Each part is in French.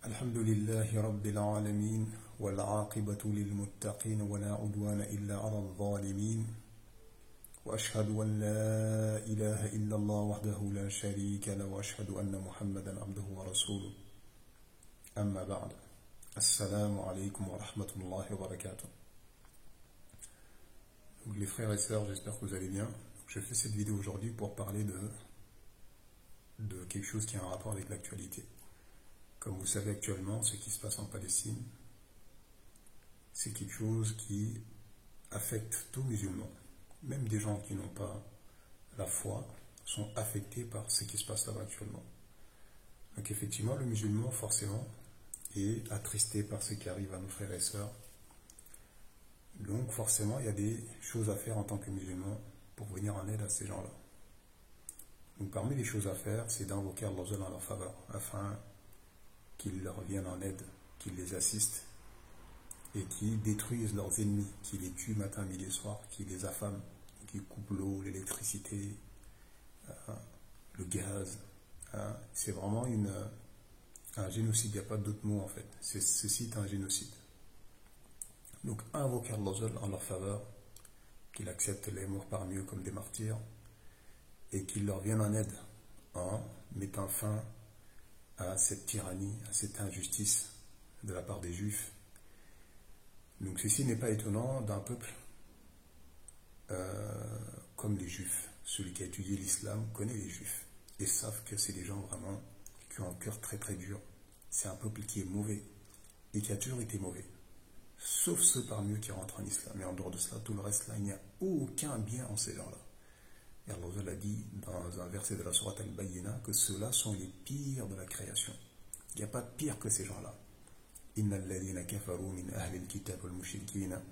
الحمد لله رب العالمين والعاقبة للمتقين ولا عدوان إلا على الظالمين وأشهد أن لا إله إلا الله وحده لا شريك له وأشهد أن محمدا عبده ورسوله أما بعد السلام عليكم ورحمة الله وبركاته. Donc, les frères et sœurs, j'espère que vous allez bien. Je fais cette vidéo aujourd'hui pour parler de quelque chose qui a un rapport avec l'actualité. Comme vous savez actuellement, ce qui se passe en Palestine, c'est quelque chose qui affecte tous musulmans. Même des gens qui n'ont pas la foi sont affectés par ce qui se passe là-bas actuellement. Donc effectivement, le musulman, forcément, est attristé par ce qui arrive à nos frères et sœurs. Donc forcément, il y a des choses à faire en tant que musulman pour venir en aide à ces gens-là. Donc parmi les choses à faire, c'est d'invoquer Allah en leur faveur, afin qu'ils leur viennent en aide, qu'ils les assistent et qu'ils détruisent leurs ennemis, qu'ils les tuent matin, midi et soir, qu'ils les affament, qu'ils coupent l'eau, l'électricité, le gaz. C'est vraiment un génocide, il n'y a pas d'autre mot en fait. Ceci est un génocide. Donc invoquer Allah en leur faveur, qu'ils acceptent les morts parmi eux comme des martyrs et qu'ils leur viennent en aide en mettant fin à cette tyrannie, à cette injustice de la part des Juifs. Donc ceci n'est pas étonnant d'un peuple comme les Juifs. Celui qui a étudié l'islam connaît les Juifs et savent que c'est des gens vraiment qui ont un cœur très très dur. C'est un peuple qui est mauvais et qui a toujours été mauvais. Sauf ceux parmi eux qui rentrent en islam. Et en dehors de cela, tout le reste là, il n'y a aucun bien en ces gens-là. Et Allah a dit dans un verset de la sourate Al-Bayyina que ceux-là sont les pires de la création. Il n'y a pas de pire que ces gens-là. Inna alladhina kafaru min ahli al-kitab wal-mushrikina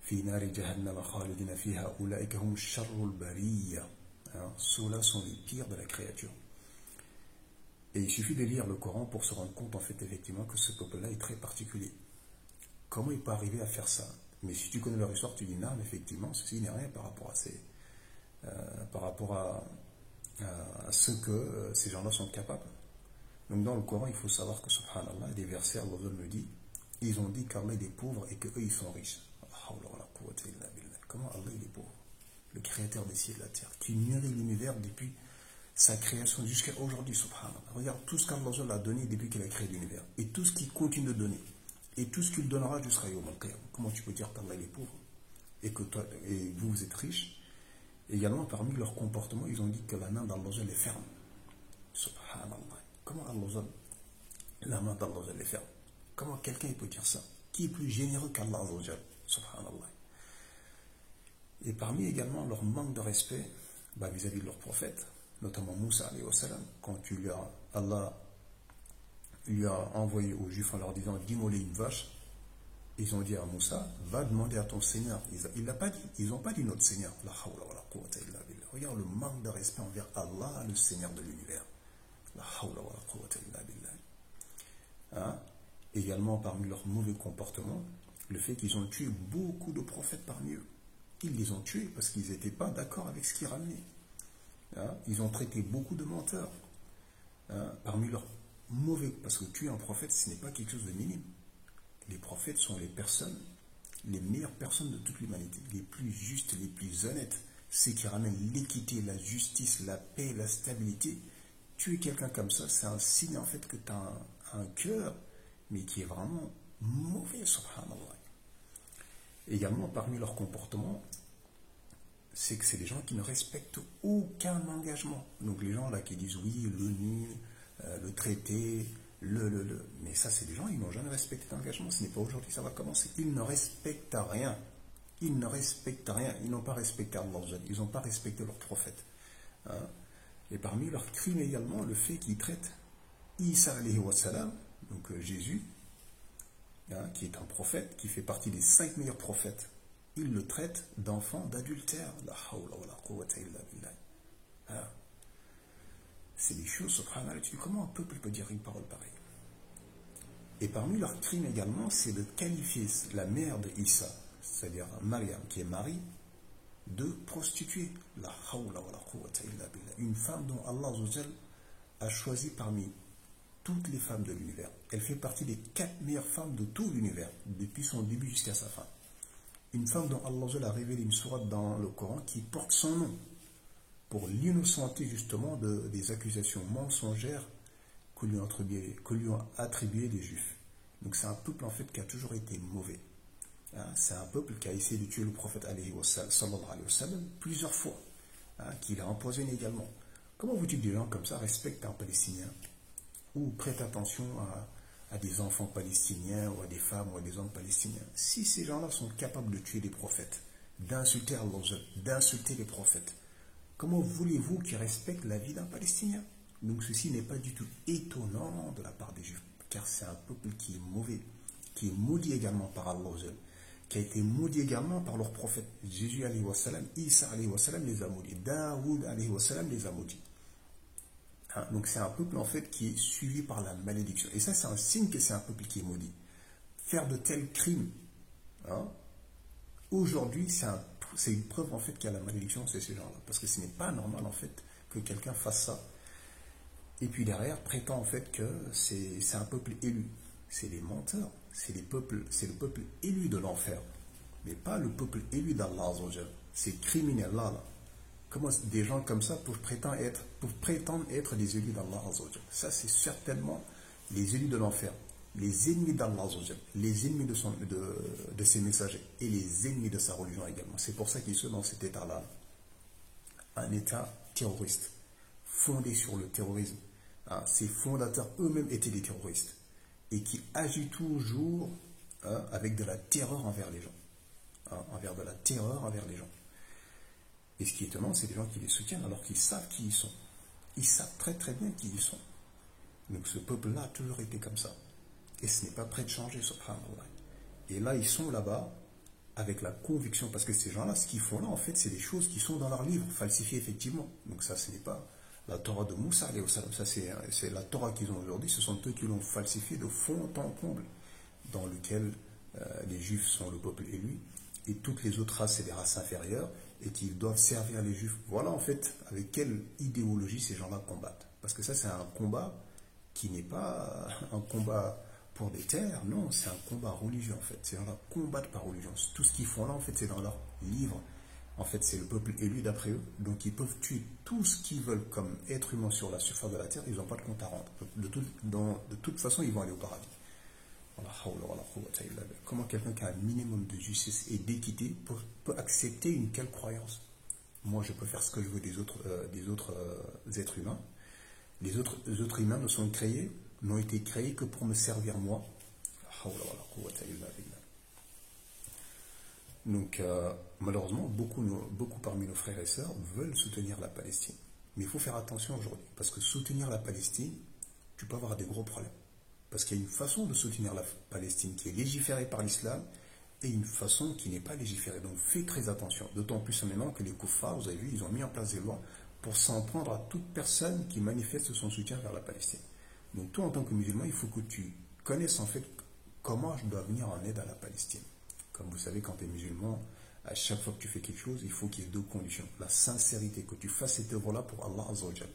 fi nari jahannam khalidina fiha ulaika hum sharrul bariyya. Ceux-là sont les pires de la créature. Et il suffit de lire le Coran pour se rendre compte en fait effectivement que ce peuple-là est très particulier. Comment il peut arriver à faire ça? Mais si tu connais leur histoire, tu dis non, mais effectivement, ceci n'est rien par rapport à ce que ces gens-là sont capables. Donc dans le Coran, il faut savoir que subhanallah, des versets, Allah me dit, ils ont dit qu'Allah est pauvre et qu'eux ils sont riches. Comment Allah il est pauvre? Le créateur des cieux et de la terre, qui nourrit l'univers depuis sa création jusqu'à aujourd'hui, subhanallah. Regarde tout ce qu'Allah a donné depuis qu'il a créé l'univers, et tout ce qu'il continue de donner, et tout ce qu'il donnera jusqu'à Yawm al-Qiyam. Comment tu peux dire qu'Allah il est pauvre et que toi et vous êtes riches? Également, parmi leurs comportements, ils ont dit que la main d'Allah est ferme. Subhanallah. Comment Allah, la main d'Allah est ferme? Comment quelqu'un peut dire ça? Qui est plus généreux qu'Allah? Subhanallah. Et parmi également leur manque de respect vis-à-vis de leurs prophètes, notamment Moussa alayhi wa sallam, quand Allah lui a envoyé aux Juifs en leur disant d'immoler une vache, ils ont dit à Moussa, va demander à ton Seigneur. Il l'a pas dit, ils n'ont pas dit notre Seigneur. La hawla wa la quwwata illa billah. Regarde le manque de respect envers Allah, le Seigneur de l'univers. La hawla wa la quwwata illa billah. Également parmi leurs mauvais comportements, le fait qu'ils ont tué beaucoup de prophètes parmi eux. Ils les ont tués parce qu'ils n'étaient pas d'accord avec ce qu'ils ramenaient. Ils ont traité beaucoup de menteurs. Parmi leurs mauvais, parce que tuer un prophète, ce n'est pas quelque chose de minime. Les prophètes sont les personnes, les meilleures personnes de toute l'humanité, les plus justes, les plus honnêtes, ceux qui ramènent l'équité, la justice, la paix, la stabilité. Tuer quelqu'un comme ça, c'est un signe en fait que tu as un cœur, mais qui est vraiment mauvais, subhanallah. Également, parmi leurs comportements, c'est que c'est des gens qui ne respectent aucun engagement. Donc les gens là qui disent oui, l'ONU, le traité, mais ça c'est des gens, ils n'ont jamais respecté d'engagement. Ce n'est pas aujourd'hui, ça va commencer. Ils ne respectent rien. Ils ne respectent rien. Ils n'ont pas respecté Allah. Ils n'ont pas respecté leur prophète. Et parmi leurs crimes également, le fait qu'ils traitent Isa alayhi wa salam, donc Jésus, qui est un prophète, qui fait partie des 5 meilleurs prophètes, ils le traitent d'enfant d'adultère. La hawla wa la quwwata illa billah. C'est des choses, subhanallah, tu dis comment un peuple peut dire une parole pareille? Et parmi leurs crimes également, c'est de qualifier la mère de Isa, c'est-à-dire Mariam, qui est Marie, de prostituée. La hawla wa la quwwata illa billah. Une femme dont Allah a choisi parmi toutes les femmes de l'univers. Elle fait partie des 4 meilleures femmes de tout l'univers, depuis son début jusqu'à sa fin. Une femme dont Allah a révélé une sourate dans le Coran qui porte son nom, pour l'innocenter justement des accusations mensongères que lui ont attribuées les Juifs. Donc c'est un peuple en fait qui a toujours été mauvais. C'est un peuple qui a essayé de tuer le prophète sallallahu alayhi wa sallam plusieurs fois, qui l'a empoisonné également. Comment veux-tu que des gens comme ça respectent un Palestinien ou prêtent attention à des enfants palestiniens ou à des femmes ou à des hommes palestiniens? Si ces gens-là sont capables de tuer des prophètes, d'insulter Allah, d'insulter les prophètes, comment voulez-vous qu'ils respectent la vie d'un Palestinien? Donc ceci n'est pas du tout étonnant de la part des Juifs, car c'est un peuple qui est mauvais, qui est maudit également par Allah, qui a été maudit également par leurs prophètes. Jésus alayhi wa sallam, Isa alayhi wa sallam les a maudits, Daoud alayhi wa sallam les a maudits. Donc c'est un peuple en fait qui est suivi par la malédiction. Et ça c'est un signe que c'est un peuple qui est maudit. Faire de tels crimes, aujourd'hui c'est une preuve en fait qu'il y a la malédiction chez ces gens-là. Parce que ce n'est pas normal en fait que quelqu'un fasse ça. Et puis derrière prétend en fait que c'est un peuple élu. C'est les menteurs, c'est le peuple élu de l'enfer. Mais pas le peuple élu d'Allah. Ces criminels-là, comment des gens comme ça peuvent prétendre être les élus d'Allah. Ça c'est certainement les élus de l'enfer. Les ennemis d'Allah, les ennemis de ses messagers et les ennemis de sa religion également. C'est pour ça qu'ils sont dans cet état-là. Un état terroriste, fondé sur le terrorisme. Ses fondateurs eux-mêmes étaient des terroristes et qui agit toujours avec de la terreur envers les gens. Envers de la terreur envers les gens. Et ce qui est étonnant, c'est des gens qui les soutiennent alors qu'ils savent qui ils sont. Ils savent très très bien qui ils sont. Donc ce peuple-là a toujours été comme ça. Et ce n'est pas prêt de changer, subhanallah. Et là, ils sont là-bas avec la conviction, parce que ces gens-là, ce qu'ils font là, en fait, c'est des choses qui sont dans leurs livres, falsifiées effectivement. Donc ça, ce n'est pas la Torah de Moussa, ça c'est la Torah qu'ils ont aujourd'hui, ce sont eux qui l'ont falsifiée de fond en comble, dans lequel les Juifs sont le peuple élu, et toutes les autres races, c'est des races inférieures, et qu'ils doivent servir les Juifs. Voilà en fait avec quelle idéologie ces gens-là combattent. Parce que ça, c'est un combat qui n'est pas un combat pour des terres, non, c'est un combat religieux en fait. Ces gens-là combattent par religion. Tout ce qu'ils font là, en fait, c'est dans leur livre. En fait, c'est le peuple élu d'après eux. Donc, ils peuvent tuer tout ce qu'ils veulent comme être humain sur la surface de la terre. Ils n'ont pas de compte à rendre. De toute façon, ils vont aller au paradis. Comment quelqu'un qui a un minimum de justice et d'équité peut accepter une telle croyance? Moi, je peux faire ce que je veux des autres êtres humains. Les autres humains n'ont été créés que pour me servir moi. Donc, malheureusement, beaucoup parmi nos frères et sœurs veulent soutenir la Palestine. Mais il faut faire attention aujourd'hui, parce que soutenir la Palestine, tu peux avoir des gros problèmes. Parce qu'il y a une façon de soutenir la Palestine qui est légiférée par l'islam et une façon qui n'est pas légiférée. Donc, fais très attention. D'autant plus maintenant que les koufars, vous avez vu, ils ont mis en place des lois pour s'en prendre à toute personne qui manifeste son soutien vers la Palestine. Donc, toi, en tant que musulman, il faut que tu connaisses en fait comment je dois venir en aide à la Palestine. Comme vous savez, quand tu es musulman, à chaque fois que tu fais quelque chose, il faut qu'il y ait 2 conditions. La sincérité, que tu fasses cette œuvre-là pour Allah Azza wa Jal.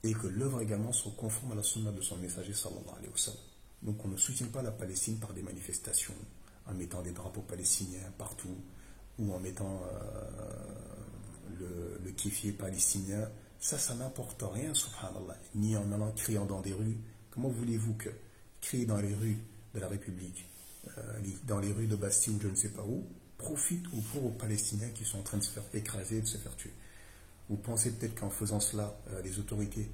Et que l'œuvre également soit conforme à la sunna de son messager sallallahu alayhi wa sallam. Donc on ne soutient pas la Palestine par des manifestations, en mettant des drapeaux palestiniens partout, ou en mettant le kéfier palestinien. Ça n'importe rien, subhanallah. Ni en allant criant dans des rues. Comment voulez-vous que crier dans les rues de la République, dans les rues de Bastille ou je ne sais pas où, profite ou pour aux Palestiniens qui sont en train de se faire écraser et de se faire tuer? Vous pensez peut-être qu'en faisant cela, les autorités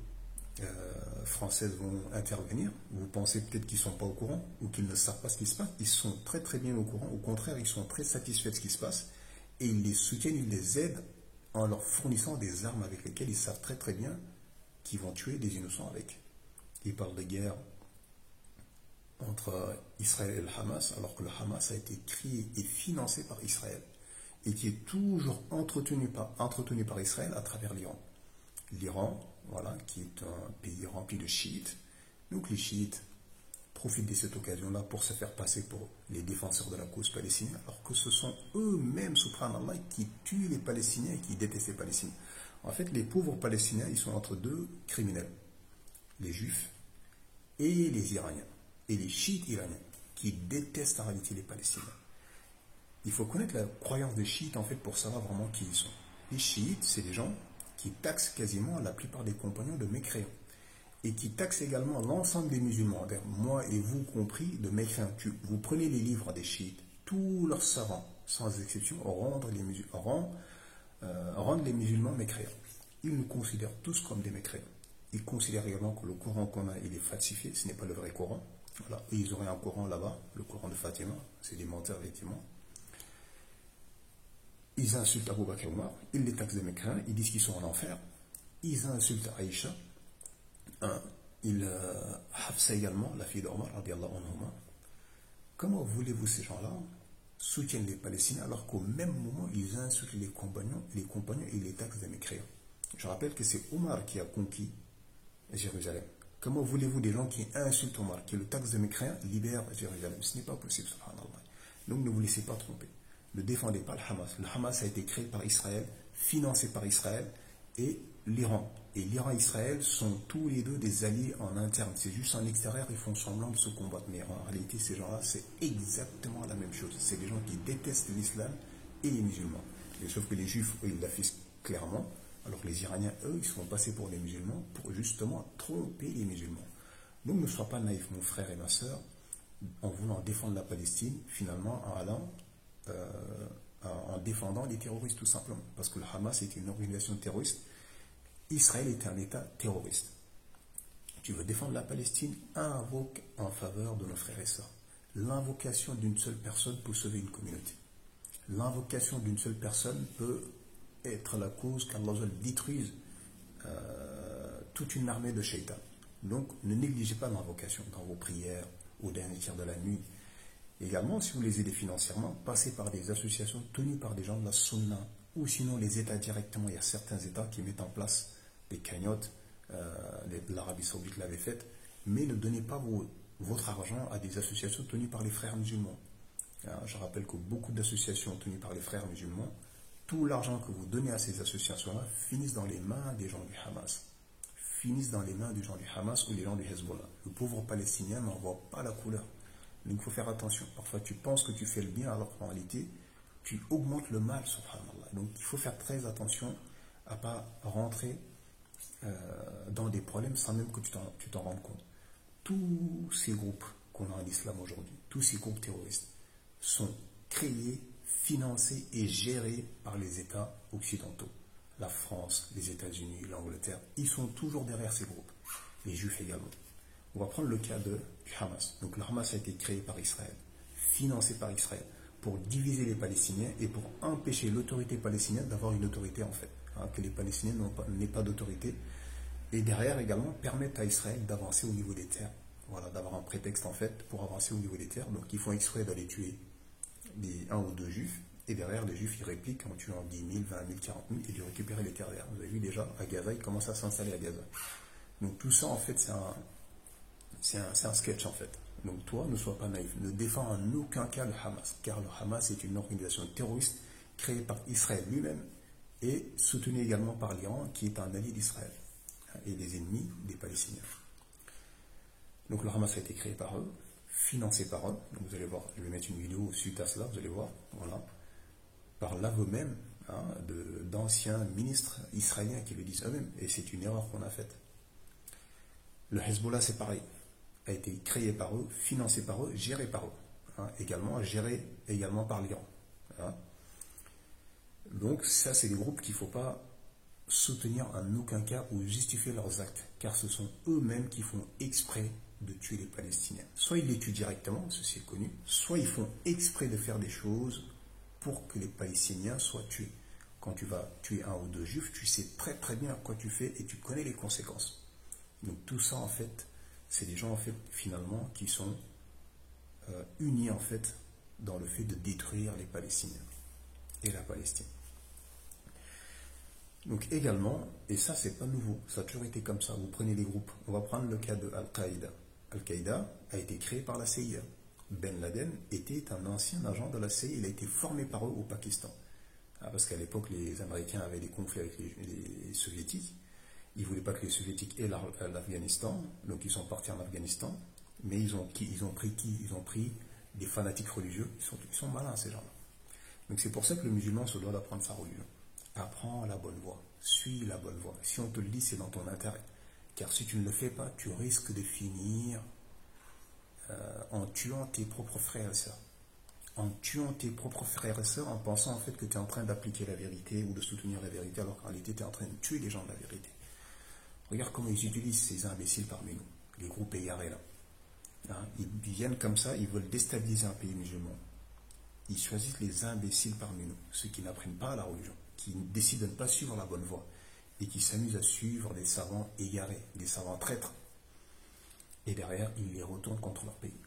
françaises vont intervenir? Vous pensez peut-être qu'ils ne sont pas au courant ou qu'ils ne savent pas ce qui se passe? Ils sont très très bien au courant. Au contraire, ils sont très satisfaits de ce qui se passe et ils les soutiennent, ils les aident en leur fournissant des armes avec lesquelles ils savent très très bien qu'ils vont tuer des innocents avec. Ils parlent de guerre entre Israël et le Hamas, alors que le Hamas a été créé et financé par Israël et qui est toujours entretenu par Israël à travers l'Iran. L'Iran, voilà, qui est un pays rempli de chiites. Donc les chiites profitent de cette occasion-là pour se faire passer pour les défenseurs de la cause palestinienne, alors que ce sont eux-mêmes, subhanallah, qui tuent les Palestiniens et qui détestent les Palestiniens. En fait, les pauvres Palestiniens, ils sont entre 2 criminels. Les Juifs et les Iraniens, et les chiites iraniens, qui détestent en réalité les Palestiniens. Il faut connaître la croyance des chiites en fait pour savoir vraiment qui ils sont. Les chiites, c'est des gens qui taxent quasiment la plupart des compagnons de mécréants et qui taxent également l'ensemble des musulmans, moi et vous compris, de mécréants. Vous prenez les livres des chiites, tous leurs savants, sans exception, rendent les musulmans mécréants. Ils nous considèrent tous comme des mécréants. Ils considèrent également que le Coran qu'on a, il est falsifié, ce n'est pas le vrai Coran. Voilà. Et ils auraient un Coran là-bas, le Coran de Fatima, c'est des menteurs effectivement. Ils insultent Abu Bakr Omar, ils les taxent de mécréants, ils disent qu'ils sont en enfer. Ils insultent Aïcha. Hafsa également, la fille d'Omar, radiallahu anhuma. Comment voulez-vous ces gens-là soutiennent les Palestiniens alors qu'au même moment ils insultent les compagnons et les taxent de mécréants? Je rappelle que c'est Omar qui a conquis Jérusalem. Comment voulez-vous des gens qui insultent Omar, qui le taxent de mécréants, libèrent Jérusalem? Ce n'est pas possible, subhanallah. Donc ne vous laissez pas tromper. Ne défendez pas le Hamas. Le Hamas a été créé par Israël, financé par Israël et l'Iran. Et l'Iran et Israël sont tous les deux des alliés en interne. C'est juste en extérieur, ils font semblant de se combattre. Mais en réalité, ces gens-là, c'est exactement la même chose. C'est des gens qui détestent l'islam et les musulmans. Et sauf que les juifs, eux, ils l'affichent clairement. Alors que les Iraniens, eux, ils sont passés pour les musulmans pour justement tromper les musulmans. Donc ne sois pas naïf, mon frère et ma soeur, en voulant défendre la Palestine, finalement en allant en défendant les terroristes tout simplement. Parce que le Hamas est une organisation terroriste. Israël est un État terroriste. Tu veux défendre la Palestine, invoque en faveur de nos frères et sœurs. L'invocation d'une seule personne peut sauver une communauté. L'invocation d'une seule personne peut être la cause qu'Allah détruise toute une armée de shaitan. Donc ne négligez pas l'invocation dans vos prières au dernier tiers de la nuit. Également, si vous les aidez financièrement, passez par des associations tenues par des gens de la Sunna, ou sinon les États directement. Il y a certains États qui mettent en place des cagnottes, l'Arabie Saoudite l'avait fait, mais ne donnez pas votre argent à des associations tenues par les frères musulmans. Je rappelle que beaucoup d'associations tenues par les frères musulmans, tout l'argent que vous donnez à ces associations-là finissent dans les mains des gens du Hamas, finissent dans les mains des gens du Hamas ou des gens du Hezbollah. Le pauvre Palestinien n'en voit pas la couleur. Donc il faut faire attention. Parfois tu penses que tu fais le bien alors qu'en réalité tu augmentes le mal, subhanallah. Donc il faut faire très attention à ne pas rentrer dans des problèmes sans même que tu t'en rendes compte. Tous ces groupes qu'on a en islam aujourd'hui, tous ces groupes terroristes sont créés, financés et gérés par les États occidentaux. La France, les États-Unis, l'Angleterre, ils sont toujours derrière ces groupes. Les Juifs également. On va prendre le cas du Hamas. Donc le Hamas a été créé par Israël, financé par Israël, pour diviser les Palestiniens et pour empêcher l'autorité palestinienne d'avoir une autorité en fait. Que les Palestiniens n'aient pas d'autorité. Et derrière également permettre à Israël d'avancer au niveau des terres. Voilà, d'avoir un prétexte en fait pour avancer au niveau des terres. Donc ils font exprès d'aller tuer un ou deux juifs. Et derrière, les juifs, ils répliquent en tuant 10 000, 20 000, 40 000 et de récupérer les terres derrière. Vous avez vu déjà, à Gaza, ils commencent à s'installer à Gaza. Donc tout ça en fait, c'est un sketch en fait. Donc toi, ne sois pas naïf. Ne défends en aucun cas le Hamas. Car le Hamas est une organisation terroriste créée par Israël lui-même et soutenue également par l'Iran qui est un allié d'Israël et des ennemis des Palestiniens. Donc le Hamas a été créé par eux, financé par eux. Donc vous allez voir, je vais mettre une vidéo suite à cela, vous allez voir. Voilà. Par l'aveu même d'anciens ministres israéliens qui le disent eux-mêmes. Et c'est une erreur qu'on a faite. Le Hezbollah, c'est pareil. A été créé par eux, financé par eux, géré par eux. Également géré également par l'Iran. Donc ça, c'est des groupes qu'il ne faut pas soutenir en aucun cas ou justifier leurs actes. Car ce sont eux-mêmes qui font exprès de tuer les Palestiniens. Soit ils les tuent directement, ceci est connu, soit ils font exprès de faire des choses pour que les Palestiniens soient tués. Quand tu vas tuer un ou deux juifs, tu sais très très bien quoi tu fais et tu connais les conséquences. Donc tout ça en fait, c'est des gens en fait finalement qui sont unis en fait dans le fait de détruire les Palestiniens et la Palestine. Donc également, et ça c'est pas nouveau, ça a toujours été comme ça, vous prenez les groupes, on va prendre le cas de Al-Qaïda. Al-Qaïda a été créé par la CIA. Ben Laden était un ancien agent de la CIA, il a été formé par eux au Pakistan. Parce qu'à l'époque, les Américains avaient des conflits avec les Soviétiques. Ils ne voulaient pas que les soviétiques aient l'Afghanistan, donc ils sont partis en Afghanistan, mais ils ont pris qui? Ils ont pris des fanatiques religieux, ils sont malins ces gens-là. Donc c'est pour ça que le musulman se doit d'apprendre sa religion. Apprends la bonne voie, suis la bonne voie. Si on te le dit, c'est dans ton intérêt. Car si tu ne le fais pas, tu risques de finir en tuant tes propres frères et sœurs. En tuant tes propres frères et sœurs en pensant en fait que tu es en train d'appliquer la vérité ou de soutenir la vérité alors qu'en réalité tu es en train de tuer les gens de la vérité. Regarde comment ils utilisent ces imbéciles parmi nous, les groupes égarés là. Hein, ils viennent comme ça, ils veulent déstabiliser un pays musulman. Ils choisissent les imbéciles parmi nous, ceux qui n'apprennent pas la religion, qui décident de ne pas suivre la bonne voie et qui s'amusent à suivre des savants égarés, des savants traîtres. Et derrière, ils les retournent contre leur pays.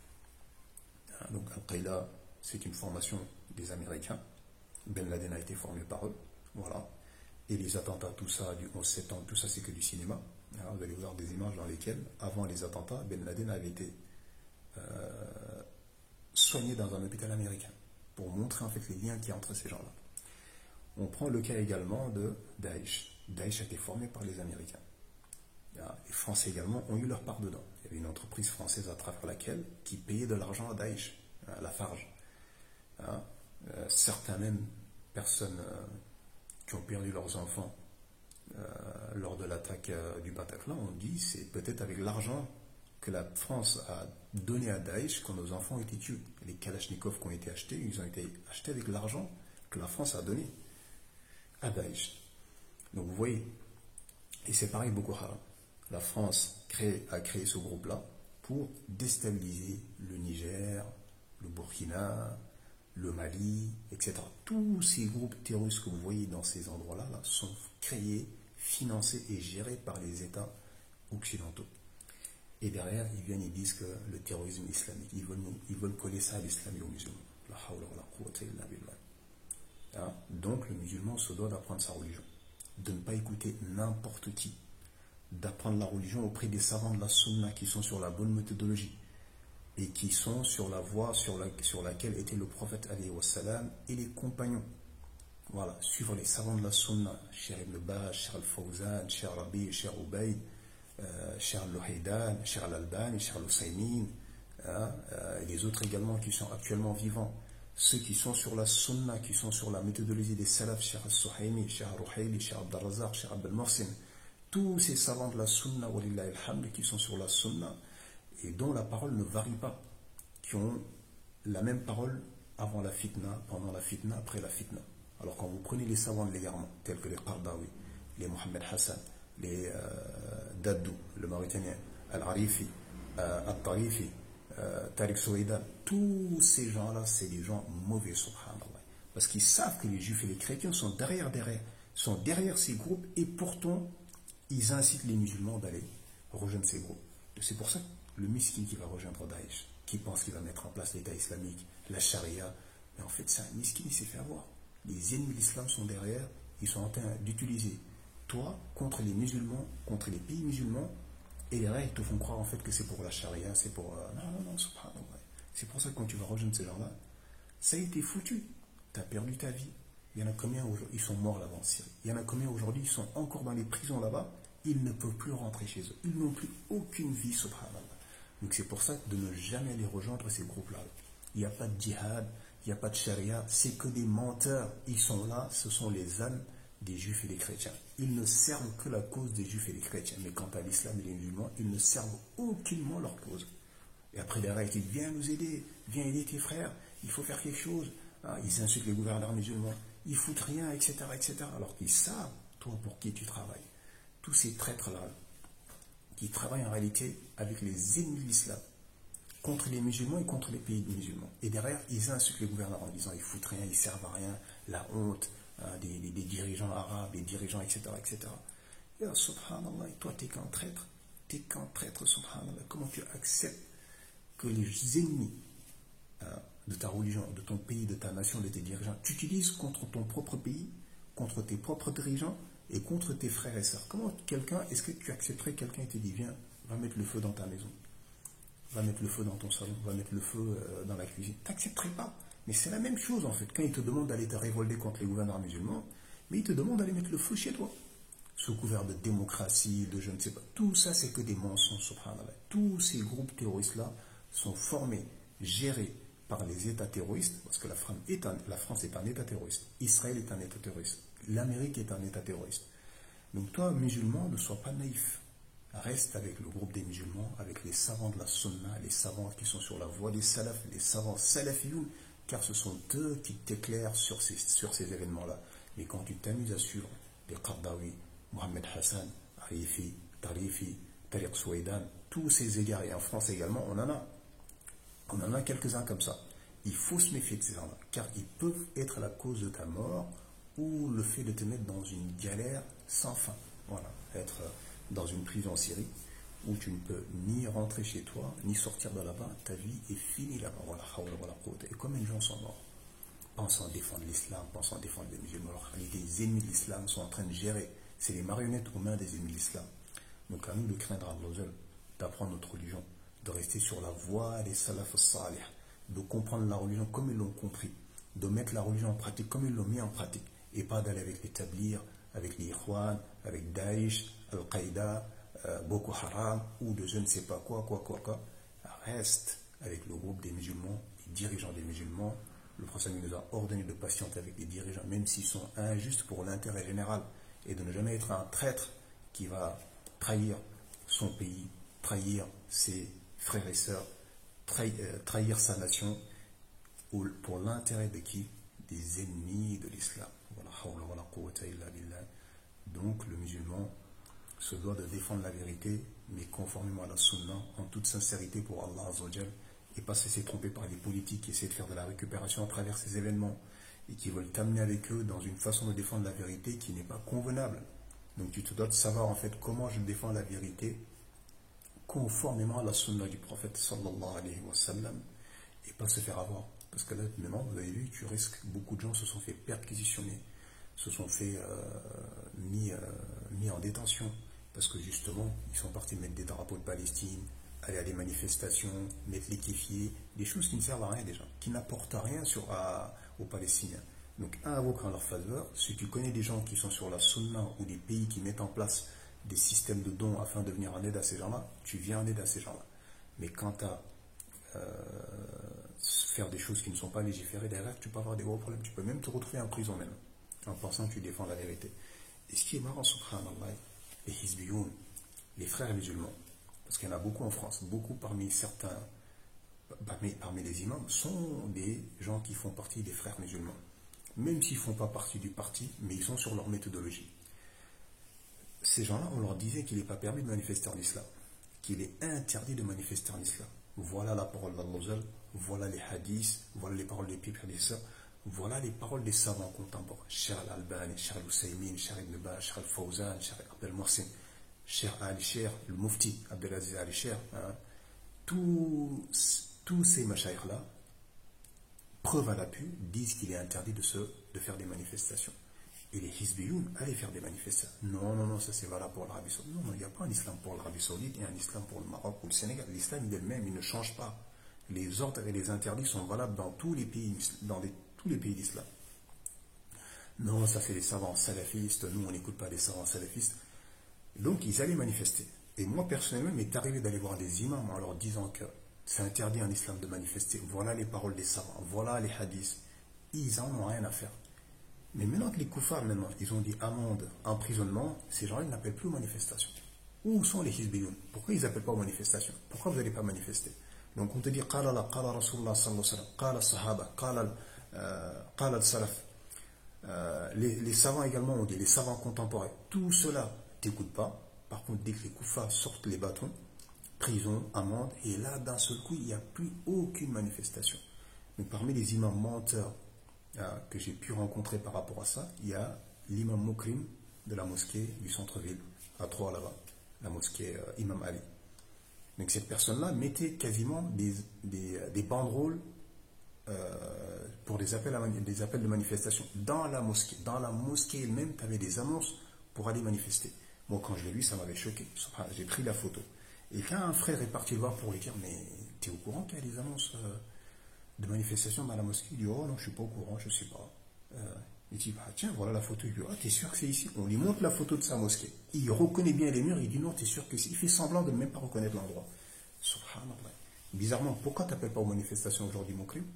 Hein, donc Al-Qaïda, c'est une formation des Américains. Ben Laden a été formé par eux. Voilà. Et les attentats, tout ça, du 11 septembre, tout ça, c'est que du cinéma. Alors, vous allez voir des images dans lesquelles, avant les attentats, Ben Laden avait été soigné dans un hôpital américain pour montrer en fait les liens qu'il y a entre ces gens-là. On prend le cas également de Daesh. Daesh a été formé par les Américains. Les Français également ont eu leur part dedans. Il y avait une entreprise française à travers laquelle qui payait de l'argent à Daesh, à la Farge. Certaines même personnes qui ont perdu leurs enfants lors de l'attaque du Bataclan ont dit c'est peut-être avec l'argent que la France a donné à Daesh quand nos enfants ont été tués. Les Kalachnikov qui ont été achetés, ils ont été achetés avec l'argent que la France a donné à Daesh. Donc vous voyez, et c'est pareil Boko Haram. La France a créé ce groupe-là pour déstabiliser le Niger, le Burkina, le Mali, etc. Tous ces groupes terroristes que vous voyez dans ces endroits-là sont créés, financés et gérés par les États occidentaux. Et derrière, ils viennent et disent que le terrorisme islamique, ils veulent coller ça à l'islam et aux musulmans. La hawla wa la quwwata illa billah. Donc le musulman se doit d'apprendre sa religion, de ne pas écouter n'importe qui, d'apprendre la religion auprès des savants de la sunna qui sont sur la bonne méthodologie et qui sont sur la voie sur laquelle était le prophète alayhi wa salam et les compagnons. Voilà, suivre les savants de la sunna, Cheikh Ibn Baz, Cheikh Al-Fawzan, Cheikh Rabi, Cheikh Ubaid, Cheikh Al-Luhaydan, Cheikh Al-Albani, Cheikh Al-Husaymin, et les autres également qui sont actuellement vivants. Ceux qui sont sur la sunna, qui sont sur la méthodologie des salafs, Cheikh Al-Suhaymi, Cheikh Al-Ruhayli, Cheikh Abdel-Razak, Cheikh Abdel-Morsin, tous ces savants de la sunna, walillahi alhamd, qui sont sur la sunna et dont la parole ne varie pas, qui ont la même parole avant la fitna, pendant la fitna, après la fitna. Alors quand vous prenez les savants de l'égarement, tels que les Qardawi, les Mohamed Hassan, les Daddou, le Mauritanien, Al-Arifi, Al-Tarifi, Tariq Souaidan, tous ces gens-là, c'est des gens mauvais, subhanallah. Parce qu'ils savent que les juifs et les chrétiens sont derrière ces groupes et pourtant, ils incitent les musulmans d'aller rejoindre ces groupes. C'est pour ça que le miskin qui va rejoindre Daesh, qui pense qu'il va mettre en place l'État islamique, la charia, mais en fait c'est un miskin, il s'est fait avoir. Les ennemis de l'islam sont derrière, ils sont en train d'utiliser toi contre les musulmans, contre les pays musulmans, et derrière ils te font croire en fait que c'est pour la charia, c'est pour... non, subhanallah. C'est pour ça que quand tu vas rejoindre ces gens-là, ça a été foutu. Tu as perdu ta vie. Il y en a combien aujourd'hui? Ils sont morts là-bas en Syrie. Il y en a combien aujourd'hui? Ils sont encore dans les prisons là-bas. Ils ne peuvent plus rentrer chez eux. Ils n'ont plus aucune vie, subhanallah. Donc c'est pour ça que de ne jamais les rejoindre ces groupes-là. Il n'y a pas de djihad, il n'y a pas de charia. C'est que des menteurs. Ils sont là, ce sont les âmes des juifs et des chrétiens. Ils ne servent que la cause des juifs et des chrétiens. Mais quant à l'islam et les musulmans, ils ne servent aucunement leur cause. Et après derrière, ils disent, viens nous aider, viens aider tes frères, il faut faire quelque chose. Ils insultent les gouverneurs musulmans, ils foutent rien, etc., etc. Alors qu'ils savent, toi, pour qui tu travailles. Tous ces traîtres-là, qui travaillent en réalité avec les ennemis de l'islam, contre les musulmans et contre les pays musulmans. Et derrière, ils insultent les gouverneurs en disant, ils foutent rien, ils servent à rien, la honte des dirigeants arabes, des dirigeants, etc., etc. Et là, subhanallah, et toi, t'es qu'un traître, subhanallah. Comment tu acceptes que les ennemis de ta religion, de ton pays, de ta nation, de tes dirigeants, tu utilises contre ton propre pays, contre tes propres dirigeants et contre tes frères et sœurs? Comment est-ce que tu accepterais quelqu'un et te dit, viens, va mettre le feu dans ta maison, va mettre le feu dans ton salon, va mettre le feu dans la cuisine? Tu n'accepterais pas. Mais c'est la même chose en fait. Quand il te demande d'aller te révolter contre les gouverneurs musulmans, mais il te demande d'aller mettre le feu chez toi. sous couvert de démocratie, de je ne sais pas. Tout ça, c'est que des mensonges, subhanallah. Tous ces groupes terroristes-là sont formés, gérés par les États terroristes, parce que la France est un État terroriste, Israël est un État terroriste, l'Amérique est un État terroriste. Donc toi, musulman, ne sois pas naïf. Reste avec le groupe des musulmans, avec les savants de la sunna, les savants qui sont sur la voie des salafs, les savants salafiyoun, car ce sont eux qui t'éclairent sur ces événements-là. Mais quand tu t'amuses à suivre les Qardawi, Mohamed Hassan, Arifi, Tarifi, Tariq Souaidan, tous ces égards, et en France également, on en a quelques-uns comme ça. Il faut se méfier de ces gens-là, car ils peuvent être la cause de ta mort ou le fait de te mettre dans une galère sans fin. Voilà, être dans une prison en Syrie où tu ne peux ni rentrer chez toi, ni sortir de là-bas, ta vie est finie là-bas. Voilà, et combien de gens sont morts pensant défendre l'islam, pensant défendre les musulmans. Les ennemis de l'islam sont en train de gérer. C'est les marionnettes aux mains des ennemis de l'islam. Donc à nous de craindre Allah, d'apprendre notre religion, de rester sur la voie des salaf salih, de comprendre la religion comme ils l'ont compris, de mettre la religion en pratique comme ils l'ont mis en pratique, et pas d'aller avec les tablirs, avec les Ikhwan, avec Daesh, Al-Qaïda, Boko Haram, ou de je ne sais pas quoi. Reste avec le groupe des musulmans, les dirigeants des musulmans. Le prophète nous a ordonné de patienter avec les dirigeants, même s'ils sont injustes pour l'intérêt général, et de ne jamais être un traître qui va trahir son pays, trahir ses frères et sœurs, trahir sa nation, pour l'intérêt de qui? Des ennemis de l'islam. Donc le musulman se doit de défendre la vérité, mais conformément à la sunna, en toute sincérité pour Allah Azzawajal, et pas se laisser tromper par les politiques qui essaient de faire de la récupération à travers ces événements et qui veulent t'amener avec eux dans une façon de défendre la vérité qui n'est pas convenable. Donc tu te dois de savoir en fait comment je défends la vérité conformément à la sunna du prophète sallallahu alayhi wa sallam, et pas se faire avoir. Parce que là, maintenant, vous avez vu, tu risques, beaucoup de gens se sont fait perquisitionner, se sont fait mis en détention, parce que justement, ils sont partis mettre des drapeaux de Palestine, aller à des manifestations, mettre les kéfiers, des choses qui ne servent à rien déjà, qui n'apportent rien aux Palestiniens. Donc, invoquant leur faveur, si tu connais des gens qui sont sur la sunna ou des pays qui mettent en place des systèmes de dons afin de venir en aide à ces gens-là, tu viens en aide à ces gens-là. Mais quant à faire des choses qui ne sont pas légiférées, derrière, tu peux avoir des gros problèmes. Tu peux même te retrouver en prison même, en pensant que tu défends la vérité. Et ce qui est marrant, subhanallah, les hizbiyoun, les frères musulmans, parce qu'il y en a beaucoup en France, beaucoup parmi les imams, sont des gens qui font partie des frères musulmans. Même s'ils ne font pas partie du parti, mais ils sont sur leur méthodologie. Ces gens-là, on leur disait qu'il n'est pas permis de manifester en islam, qu'il est interdit de manifester en islam. Voilà la parole d'Allah, voilà les hadiths, voilà les paroles des prédécesseurs, voilà les paroles des savants contemporains. Cheikh Al-Albani, Cheikh Al-Husaymin, Cheikh Ibn Baz, Cheikh Al-Fawzan, Cheikh Abdel Mohsin, Cheikh Ali Cheikh, le Mufti, Abdelaziz Ali Cheikh, tous ces machaïrs-là, preuve à l'appui, disent qu'il est interdit de faire des manifestations. Et les hizbiyoun allaient faire des manifestations. Non, ça c'est valable pour l'Arabie Saoudite. Non, il n'y a pas un islam pour l'Arabie Saoudite et un islam pour le Maroc ou le Sénégal. L'islam d'elle-même, il ne change pas. Les ordres et les interdits sont valables dans tous les pays, tous les pays d'islam. Non, ça c'est les savants salafistes. Nous, on n'écoute pas les savants salafistes. Donc, ils allaient manifester. Et moi, personnellement, il m'est arrivé d'aller voir des imams en leur disant que c'est interdit en islam de manifester. Voilà les paroles des savants. Voilà les hadiths. Ils n'en ont rien à faire. Mais maintenant que les koufars, ils ont dit amende, emprisonnement, ces gens-là n'appellent plus aux manifestations. Où sont les hizbiyoun? Pourquoi ils n'appellent pas aux manifestations? Pourquoi vous n'allez pas manifester? Donc on te dit qala la qala Rasulullah sallallahu alayhi wa sallam, qala sahaba, qala al-salaf. Les savants également ont dit, les savants contemporains, tout cela t'écoute pas. Par contre, dès que les koufars sortent les bâtons, prison, amende, et là d'un seul coup il n'y a plus aucune manifestation. Donc parmi les imams menteurs que j'ai pu rencontrer par rapport à ça, il y a l'imam Moukrim de la mosquée du centre-ville, à Troyes là-bas, la mosquée Imam Ali. Donc cette personne-là mettait quasiment des banderoles pour des appels de manifestation dans la mosquée. Dans la mosquée elle-même, tu avais des annonces pour aller manifester. Moi, quand je l'ai vu, ça m'avait choqué. J'ai pris la photo. Et quand un frère est parti le voir pour lui dire, mais tu es au courant qu'il y a des annonces de manifestation dans la mosquée? Il dit, oh non, je ne suis pas au courant, je ne sais pas. Il dit, bah, tiens, voilà la photo. Il dit, ah, t'es sûr que c'est ici? On lui montre la photo de sa mosquée. Il reconnaît bien les murs. Il dit, non, t'es sûr que c'est. Il fait semblant de ne même pas reconnaître l'endroit. Subhanallah. Bizarrement, pourquoi t'appelles pas aux manifestations aujourd'hui, mon crime?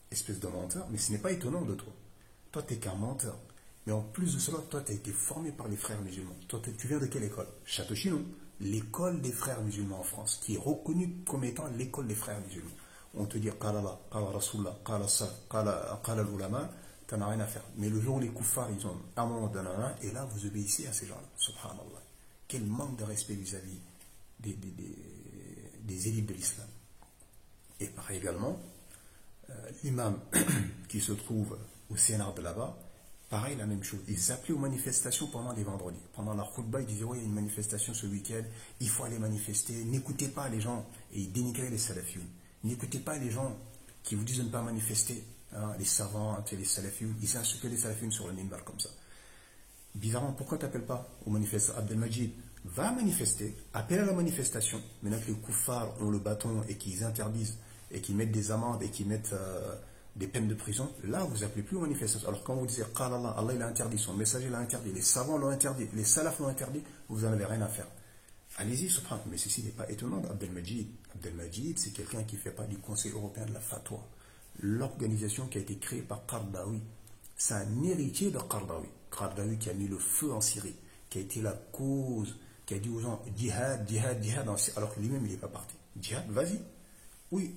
Espèce de menteur. Mais ce n'est pas étonnant de toi. Toi, t'es qu'un menteur. Mais en plus de cela, toi, tu as été formé par les frères musulmans. Toi, tu viens de quelle école? Château-Chinon. L'école des frères musulmans en France, qui est reconnue comme étant l'école des frères musulmans. On te dit, qala Allah, qala Rasulullah, qala sa, qala l'ulama, t'en as rien à faire. Mais le jour où les koufars, ils ont un moment donné, et là, vous obéissez à ces gens-là. Subhanallah. Quel manque de respect vis-à-vis des élites de l'islam. Et pareil également, l'imam qui se trouve au Sénat de là-bas, pareil, la même chose. Ils appelaient aux manifestations pendant les vendredis. Pendant la khutbah, ils disaient, oui, il y a une manifestation ce week-end, il faut aller manifester. N'écoutez pas les gens, et ils dénigraient les salafioun. N'écoutez pas les gens qui vous disent de ne pas manifester, hein, les savants, les salafioun. Ils insultaient les salafioun sur le minbar comme ça. Bizarrement, pourquoi tu n'appelles pas aux manifestations? Abdelmajid va manifester, appelle à la manifestation. Maintenant que les koufars ont le bâton et qu'ils interdisent, et qu'ils mettent des amendes, et qu'ils mettent des peines de prison, là vous appelez plus aux manifestations. Alors quand vous dites Qala Allah, Allah il a interdit, son messager l'a interdit, les savants l'ont interdit, les salafs l'ont interdit, vous n'en avez rien à faire. Allez-y, subhanallah. Mais ceci n'est pas étonnant d'Abdelmajid. Abdelmajid, c'est quelqu'un qui ne fait pas du Conseil européen de la fatwa. L'organisation qui a été créée par Qardawi. C'est un héritier de Qardawi. Qardawi qui a mis le feu en Syrie, qui a été la cause, qui a dit aux gens djihad, djihad, djihad, alors que lui-même il n'est pas parti. Djihad, vas-y. Oui.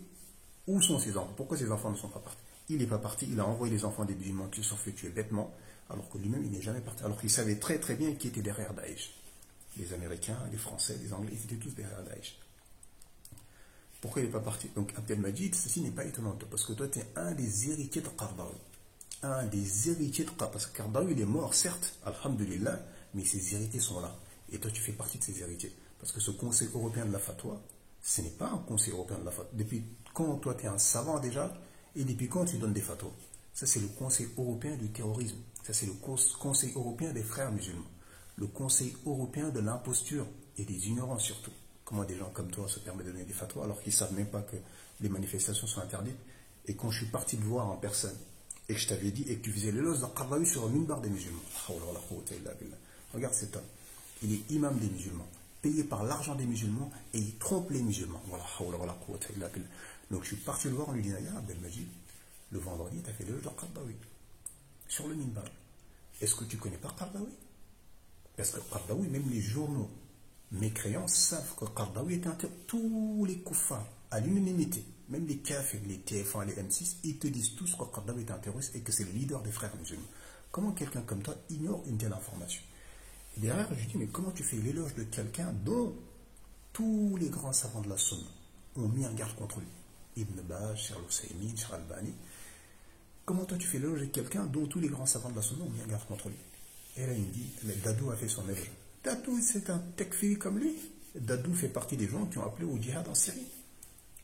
Où sont ses enfants? Pourquoi ses enfants ne sont pas partis? Il n'est pas parti, il a envoyé les enfants des musulmans qui se sont fait tuer bêtement, alors que lui-même il n'est jamais parti. Alors qu'il savait très très bien qui était derrière Daesh. Les Américains, les Français, les Anglais, ils étaient tous derrière Daesh. Pourquoi il n'est pas parti? Donc Abdelmajid, ceci n'est pas étonnant, parce que toi tu es un des héritiers de Qardawi. Un des héritiers de Qardawi. Parce que Qardawi il est mort, certes, alhamdulillah, mais ses héritiers sont là. Et toi tu fais partie de ces héritiers. Parce que ce Conseil européen de la fatwa, ce n'est pas un Conseil européen de la fatwa. Depuis quand toi tu es un savant déjà, et depuis quand tu donnes des fatwas? Ça c'est le Conseil européen du terrorisme. Ça c'est le Conseil européen des frères musulmans. Le Conseil européen de l'imposture et des ignorants surtout. Comment des gens comme toi se permettent de donner des fatwas alors qu'ils ne savent même pas que les manifestations sont interdites. Et quand je suis parti te voir en personne, et que je t'avais dit, et que tu faisais l'éloge de Qardawi sur le minbar des musulmans. Regarde cet homme. Il est imam des musulmans, payé par l'argent des musulmans, et il trompe les musulmans. Donc je suis parti le voir en lui disant, ya Abdelmajid, le vendredi, tu as fait l'éloge de Qardawi sur le minbar. Est-ce que tu ne connais pas Qardawi? Parce que Qardawi, même les journaux mécréants savent que Qardawi est interdit. Tous les koufars, à l'unanimité, même les kafirs, les TF1, les M6, ils te disent tous que Qardawi est un terroriste et que c'est le leader des frères musulmans. Comment quelqu'un comme toi ignore une telle information? Et derrière, je dis, mais comment tu fais l'éloge de quelqu'un dont tous les grands savants de la Sunna ont mis en garde contre lui? Ibn Baz, Cheikh Al-Husaymin, Cheikh Al-Albani. Comment toi tu fais l'éloge de quelqu'un dont tous les grands savants de la Sunna ont mis en garde contre lui? Et là, il me dit, mais Dadou a fait son éloge. Dadou, c'est un tekfiri comme lui. Dadou fait partie des gens qui ont appelé au djihad en Syrie.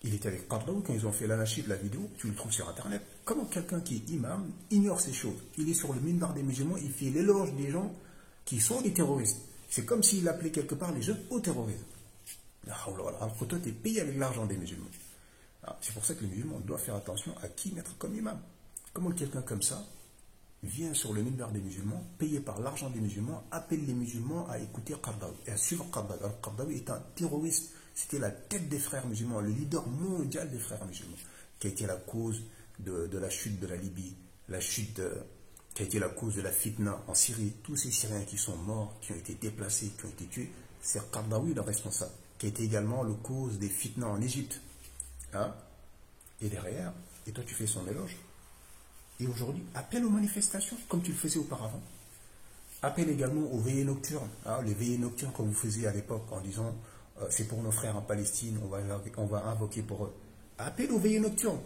Il était avec Qardawi quand ils ont fait l'anachid, la vidéo, tu le trouves sur Internet. Comment quelqu'un qui est imam ignore ces choses? Il est sur le minbar des musulmans, il fait l'éloge des gens qui sont des terroristes. C'est comme s'il appelait quelque part les jeunes au terrorisme. Alors que toi, tu es payé avec l'argent des musulmans. C'est pour ça que les musulmans doivent faire attention à qui mettre comme imam. Comment quelqu'un comme ça vient sur le minbar des musulmans, payé par l'argent des musulmans, appelle les musulmans à écouter Qardawi et à suivre Qardawi. Alors Qardawi est un terroriste, c'était la tête des frères musulmans, le leader mondial des frères musulmans, qui a été la cause de la chute de la Libye, qui a été la cause de la fitna en Syrie. Tous ces Syriens qui sont morts, qui ont été déplacés, qui ont été tués, c'est Qardawi le responsable, qui a été également la cause des fitnas en Égypte. Hein? Et derrière, et toi tu fais son éloge. Et aujourd'hui, appelle aux manifestations, comme tu le faisais auparavant. Appelle également aux veillées nocturnes. Hein, les veillées nocturnes que vous faisiez à l'époque en disant c'est pour nos frères en Palestine, on va invoquer pour eux. Appelle aux veillées nocturnes.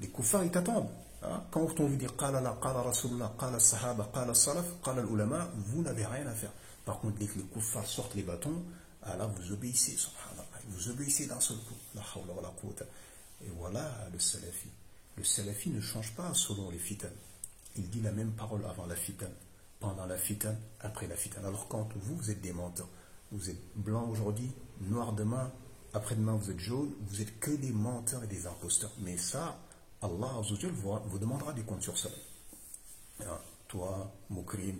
Les koufars, ils t'attendent. Hein, quand on veut dire Qala la, Qala Rasulullah, Qala Sahaba, Qala Salaf, Qala l'ulama, vous n'avez rien à faire. Par contre, dès que les koufars sortent les bâtons, là vous obéissez, subhanallah. Vous obéissez d'un seul coup. La hawla wa la quwwata. Et voilà le salafi. Le salafi ne change pas selon les fitanes. Il dit la même parole avant la fitane, pendant la fitane, après la fitane. Alors quand vous êtes des menteurs, vous êtes blanc aujourd'hui, noir demain, après-demain vous êtes jaune, vous êtes que des menteurs et des imposteurs. Mais ça, Allah Azzawajal vous demandera des comptes sur ça. toi, Mokrim,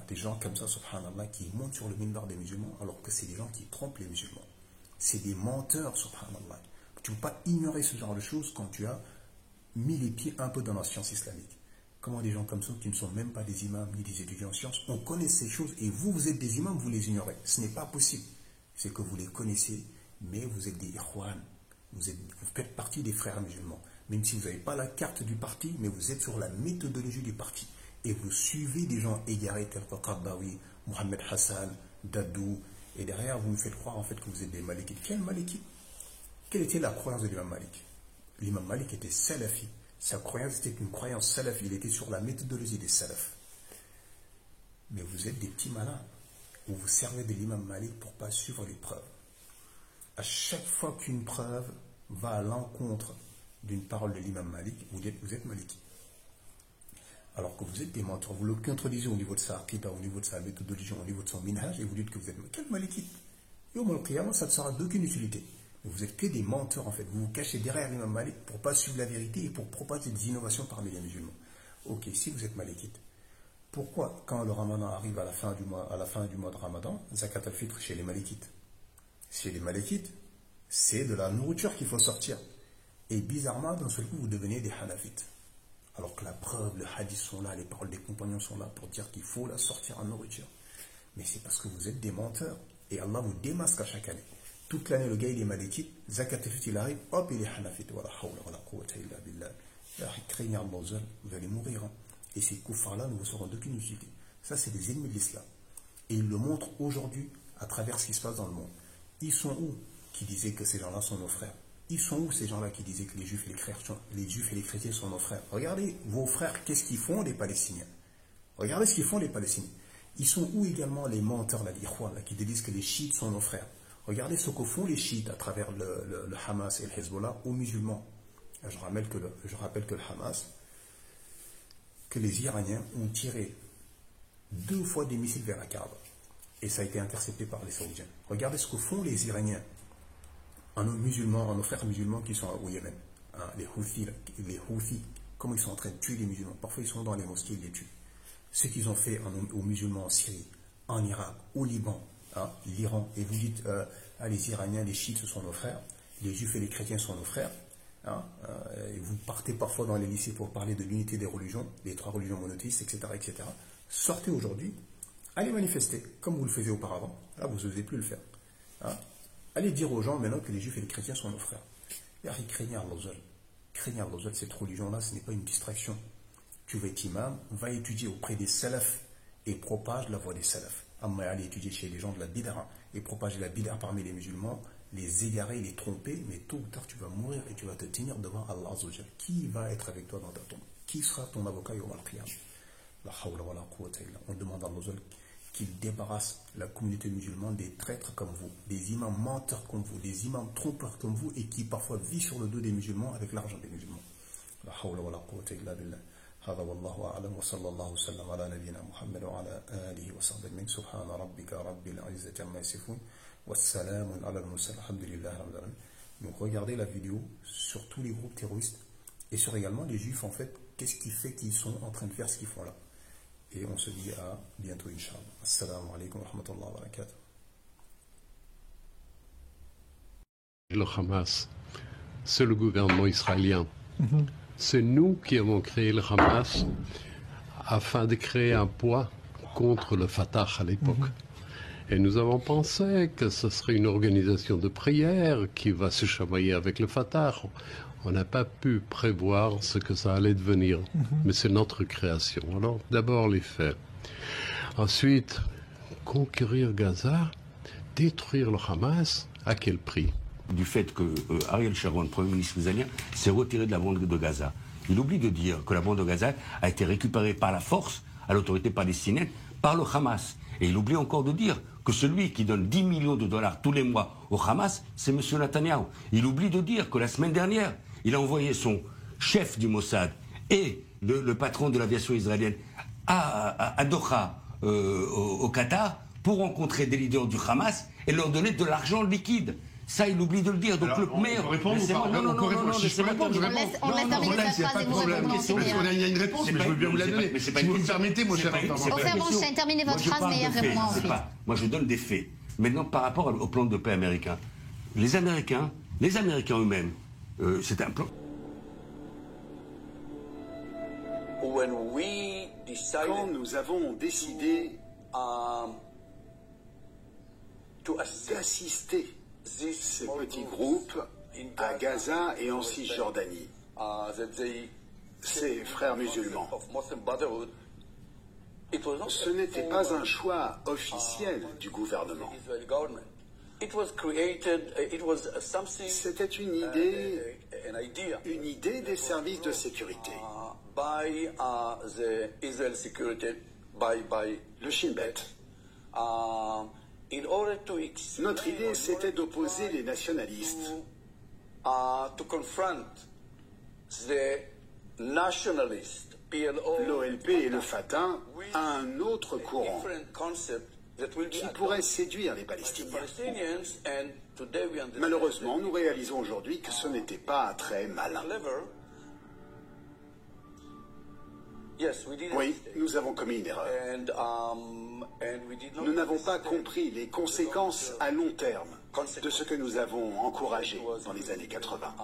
des gens comme ça, subhanallah, qui montent sur le minbar des musulmans, alors que c'est des gens qui trompent les musulmans. C'est des menteurs, subhanallah. Tu ne peux pas ignorer ce genre de choses quand tu as mis les pieds un peu dans la science islamique. Comment des gens comme ça, qui ne sont même pas des imams ni des étudiants en sciences, on connaît ces choses et vous, vous êtes des imams, vous les ignorez. Ce n'est pas possible. C'est que vous les connaissez, mais vous êtes des ikhwan. Vous faites partie des frères musulmans. Même si vous n'avez pas la carte du parti, mais vous êtes sur la méthodologie du parti. Et vous suivez des gens égarés tels que Qaradawi, Mohamed Hassan, Dadou, et derrière vous nous faites croire en fait que vous êtes des malikites. Quel malikite? Quelle était la croyance de l'imam Malik? L'imam Malik était salafi. Sa croyance était une croyance salafi. Il était sur la méthodologie des salafs. Mais vous êtes des petits malins. Vous vous servez de l'imam Malik pour ne pas suivre les preuves. À chaque fois qu'une preuve va à l'encontre d'une parole de l'imam Malik, vous êtes maliki. Alors que vous êtes des menteurs, vous le contredisez au niveau de sa aqidah, au niveau de sa méthodologie, au niveau de son minhaj, et vous dites que vous êtes quel malikite? Et au Qiyamah, ça ne sera d'aucune utilité. Vous êtes que des menteurs en fait. Vous vous cachez derrière l'imam Malik pour ne pas suivre la vérité et pour propager des innovations parmi les musulmans. Ok, si vous êtes malikite, pourquoi quand le ramadan arrive à la fin du mois de ramadan, zakat al-fitr chez les malikites? Chez les malikites, c'est de la nourriture qu'il faut sortir. Et bizarrement, d'un seul coup, vous devenez des hanafites. Alors que la preuve, le hadith sont là, les paroles des compagnons sont là pour dire qu'il faut la sortir en nourriture. Mais c'est parce que vous êtes des menteurs. Et Allah vous démasque à chaque année. Toute l'année, le gars, il est malikite. Zakat al-fitr, il arrive, hop, il est hanafite. Voilà, hawla wala quwwata illa billah. Craignez Allah, vous allez mourir. Et ces koufars-là ne vous seront d'aucune utilité. Ça, c'est des ennemis de l'islam. Et ils le montrent aujourd'hui à travers ce qui se passe dans le monde. Ils sont où qui disaient que ces gens-là sont nos frères? Ils sont où ces gens-là qui disaient que les juifs et les chrétiens sont nos frères? Regardez vos frères, qu'est-ce qu'ils font les Palestiniens? Regardez ce qu'ils font les Palestiniens. Ils sont où également les menteurs, là, qui disent que les chiites sont nos frères? Regardez ce que font les chiites à travers le Hamas et le Hezbollah aux musulmans. Je rappelle que le Hamas, que les Iraniens ont tiré 2 fois des missiles vers la Kaaba. Et ça a été intercepté par les Saoudiens. Regardez ce que font les Iraniens en nos frères musulmans qui sont au Yémen. Les Houthis, comment ils sont en train de tuer les musulmans. Parfois ils sont dans les mosquées, ils les tuent. Ce qu'ils ont fait aux musulmans en Syrie, en Irak, au Liban, l'Iran. Et vous dites, les Iraniens, les chiites, ce sont nos frères. Les juifs et les chrétiens sont nos frères. Et vous partez parfois dans les lycées pour parler de l'unité des religions, les 3 religions monothéistes, etc., etc. Sortez aujourd'hui, allez manifester, comme vous le faisiez auparavant. Là, vous n'osez plus le faire. Allez dire aux gens maintenant que les juifs et les chrétiens sont nos frères. Craignez Allah. Craignez Allah, cette religion-là, ce n'est pas une distraction. Tu veux être imam, va étudier auprès des salafs et propage la voie des salafs. Allez étudier chez les gens de la bid'a et propager la bid'a parmi les musulmans, les égarer, les tromper, mais tôt ou tard tu vas mourir et tu vas te tenir devant Allah Azzawajal. Qui va être avec toi dans ta tombe? Qui sera ton avocat yawm al-qiyam? La hawla wa la quwwata illa. On demande à Allah qu'il débarrasse la communauté musulmane des traîtres comme vous, des imams menteurs comme vous, des imams trompeurs comme vous et qui parfois vivent sur le dos des musulmans avec l'argent des musulmans. La hawla wa la quwwata illa billah. هذا والله أعلم وصلى الله وسلم على نبينا محمد وعلى آله وصحبه أجمعين سبحان ربك رب العزة عما يصفون والسلام على المرسلين الحمد لله رب العالمين. Donc regardez la vidéo sur tous les groupes terroristes et sur également les juifs en fait, qu'est-ce qui fait qu'ils sont en train de faire ce qu'ils font là. Et on se dit à bientôt Inch'Allah. Assalamu alaikum wa rahmatullahi wa barakatuh. Le Hamas, c'est le gouvernement israélien. C'est nous qui avons créé le Hamas afin de créer un poids contre le Fatah à l'époque. Et nous avons pensé que ce serait une organisation de prière qui va se chamailler avec le Fatah. On n'a pas pu prévoir ce que ça allait devenir, mais c'est notre création. Alors, d'abord les faits. Ensuite, conquérir Gaza, détruire le Hamas, à quel prix? Du fait que Ariel Sharon, Premier ministre israélien, s'est retiré de la bande de Gaza. Il oublie de dire que la bande de Gaza a été récupérée par la force à l'autorité palestinienne, par le Hamas. Et il oublie encore de dire que celui qui donne 10 millions de dollars tous les mois au Hamas, c'est M. Netanyahou. Il oublie de dire que la semaine dernière, il a envoyé son chef du Mossad et le patron de l'aviation israélienne à Doha, au Qatar, pour rencontrer des leaders du Hamas et leur donner de l'argent liquide. Ça, il oublie de le dire. Donc, le meilleur. On répond ou pas? Non, Si je peux répondre, je réponds. On laisse terminer sa phrase et vous répondez. Parce qu'il y a une réponse, mais je veux bien vous la donner. Si vous me permettez, mon cher Ofer Bronstein, terminez votre phrase, mais répondez ensuite. Moi, je donne des faits. Maintenant, par rapport au plan de paix américain, les Américains eux-mêmes, c'est un plan. Quand nous avons décidé d'assister ces petits groupes à Gaza et en Cisjordanie, ces frères musulmans, ce n'était pas un choix officiel du gouvernement. C'était une idée des services de sécurité. Le Shin Bet. Notre idée, c'était d'opposer les nationalistes l'OLP et le Fatah à un autre courant qui pourrait séduire les Palestiniens. Malheureusement, nous réalisons aujourd'hui que ce n'était pas très malin. Oui, nous avons commis une erreur. Nous n'avons pas compris les conséquences à long terme de ce que nous avons encouragé dans les années 80.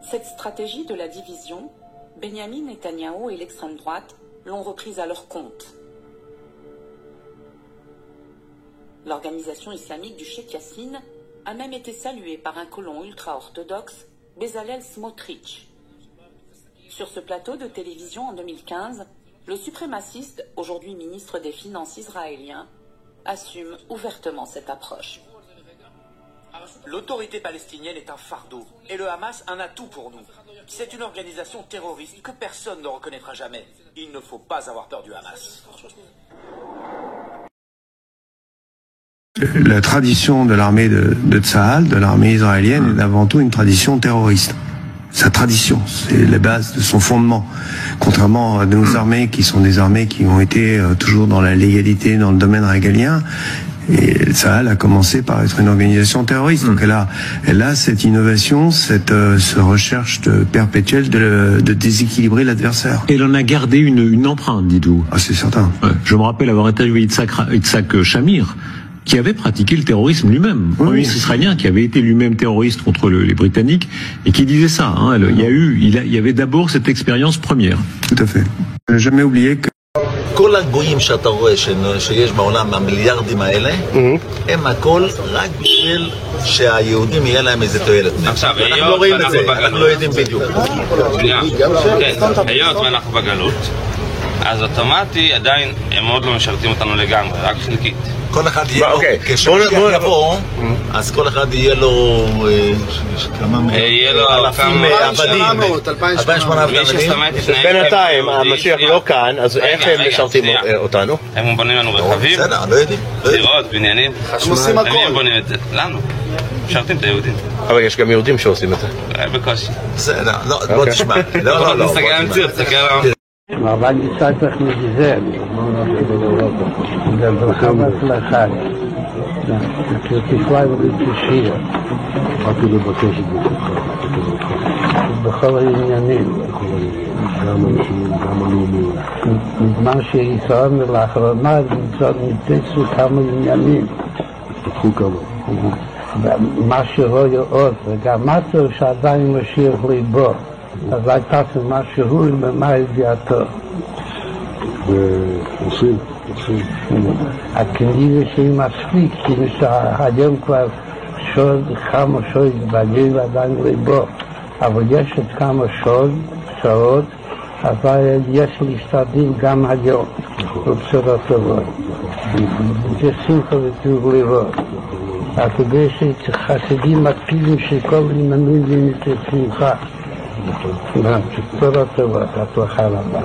Cette stratégie de la division, Benyamin Netanyahou et l'extrême droite l'ont reprise à leur compte. L'organisation islamique du Cheikh Yassine a même été saluée par un colon ultra-orthodoxe, Bezalel Smotrich. Sur ce plateau de télévision en 2015, le suprémaciste, aujourd'hui ministre des Finances israélien, assume ouvertement cette approche. L'autorité palestinienne est un fardeau et le Hamas un atout pour nous. C'est une organisation terroriste que personne ne reconnaîtra jamais. Il ne faut pas avoir peur du Hamas. La tradition de l'armée de Tsahal, de l'armée israélienne, est avant tout une tradition terroriste. Sa tradition, c'est la base de son fondement. Contrairement à nos armées qui sont des armées qui ont été toujours dans la légalité, dans le domaine régalien, et Tsahal a commencé par être une organisation terroriste. Donc elle a cette innovation, cette recherche perpétuelle de déséquilibrer l'adversaire. Et elle en a gardé une empreinte, dites-vous. Ah, c'est certain. Ouais. Je me rappelle avoir interviewé Yitzhak Shamir, qui avait pratiqué le terrorisme lui-même, un ministre israélien qui avait été lui-même terroriste contre les Britanniques et qui disait ça. Hein, il y avait d'abord cette expérience première. Tout à fait. Je n'ai jamais oublié que כל הגויים שאתה רואה שיש בעולם, המיליארדים האלה, הם הכל רק בשביל שהיהודים יהיה להם איזה תועלת. עכשיו, אנחנו לא רואים את זה, אנחנו לא יודעים בדיוק. היות ואנחנו בגלות, אז אוטומטי עדיין הם עוד לא משרתים אותנו לגמרי, רק חלקית. כל אחד יהיה לו, כשמשיח יבוא, אז כל אחד יהיה לו אלפים עבדים, 2,800 עבדים. בינתיים המשיח לא כאן, אז איך הם משרתים אותנו? הם בונים לנו רכבים, דירות, בניינים, חשמל, הם בונים את זה, לנו, משרתים את היהודים. אבל יש גם יהודים שעושים את זה. בקושי. בסדר, בוא תשמע. לא, תסתכל על המציאות, תסתכל על המציאות. אבל ניסית לך מגזר, וברכה והצלחה, תפלאי ובתשיר, בכל העניינים, בזמן שישראל לאחרונה נתפסו כמה עניינים, מה שרואה עוד, וגם משהו שעדיין משאיר ליבו, אז הייתה משהו במה ידיעתו. ועושים. הכנראה שהיא מספיק, כי היום כבר כמה שוד בגיר ועדיין ליבו, אבל יש עוד כמה שעות, אבל יש להשתדל גם היום, בבשורות טובות. זה שמחה וטוב לראות. כדי שחסידים מקפידים שכל ימנו זה שמחה. בשורות טובות, הצלחה רבה.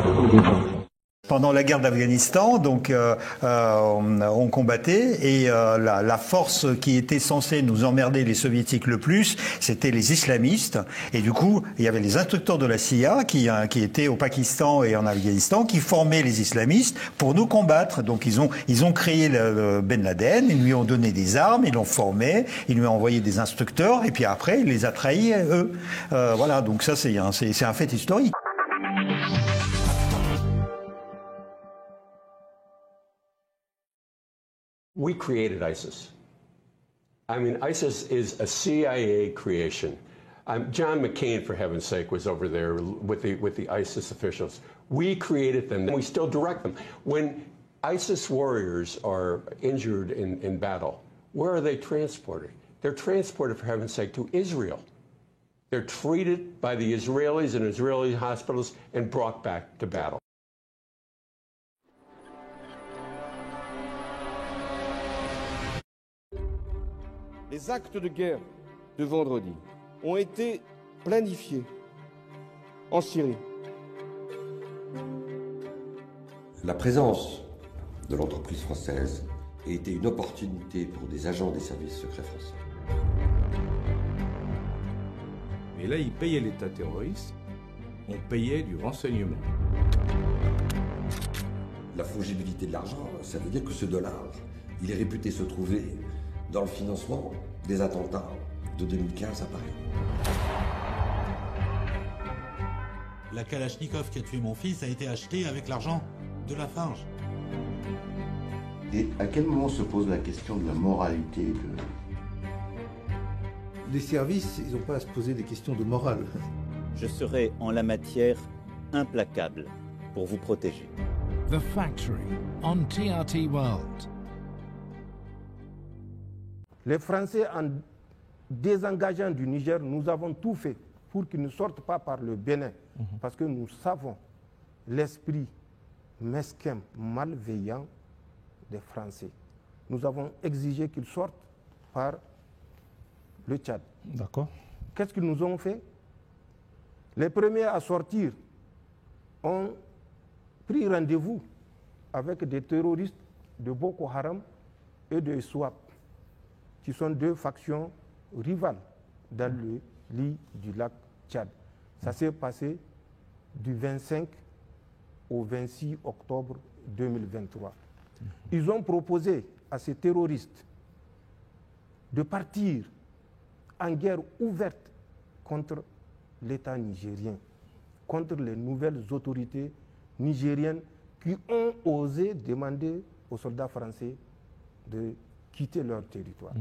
Pendant la guerre d'Afghanistan, donc on combattait et la force qui était censée nous emmerder les soviétiques le plus, c'était les islamistes. Et du coup, il y avait les instructeurs de la CIA qui étaient au Pakistan et en Afghanistan, qui formaient les islamistes pour nous combattre. Donc ils ont créé Ben Laden, ils lui ont donné des armes, ils l'ont formé, ils lui ont envoyé des instructeurs et puis après il les a trahis eux. Voilà, donc ça c'est un fait historique. We created ISIS. I mean, ISIS is a CIA creation. John McCain, for heaven's sake, was over there with the ISIS officials. We created them, and we still direct them. When ISIS warriors are injured in battle, where are they transported? They're transported, for heaven's sake, to Israel. They're treated by the Israelis in Israeli hospitals and brought back to battle. Les actes de guerre de vendredi ont été planifiés en Syrie. La présence de l'entreprise française a été une opportunité pour des agents des services secrets français. Mais là, ils payaient l'État terroriste, on payait du renseignement. La fongibilité de l'argent, ça veut dire que ce dollar, il est réputé se trouver dans le financement des attentats de 2015 à Paris. La Kalachnikov qui a tué mon fils a été achetée avec l'argent de Lafarge. Et à quel moment se pose la question de la moralité de... Les services, ils n'ont pas à se poser des questions de morale. Je serai en la matière implacable pour vous protéger. The Factory on TRT World. Les Français, en désengageant du Niger, nous avons tout fait pour qu'ils ne sortent pas par le Bénin. Parce que nous savons l'esprit mesquin, malveillant des Français. Nous avons exigé qu'ils sortent par le Tchad. D'accord. Qu'est-ce qu'ils nous ont fait? Les premiers à sortir ont pris rendez-vous avec des terroristes de Boko Haram et de SWAP, qui sont deux factions rivales dans le lit du lac Tchad. Ça s'est passé du 25 au 26 octobre 2023. Ils ont proposé à ces terroristes de partir en guerre ouverte contre l'État nigérien, contre les nouvelles autorités nigériennes qui ont osé demander aux soldats français de quitter leur territoire.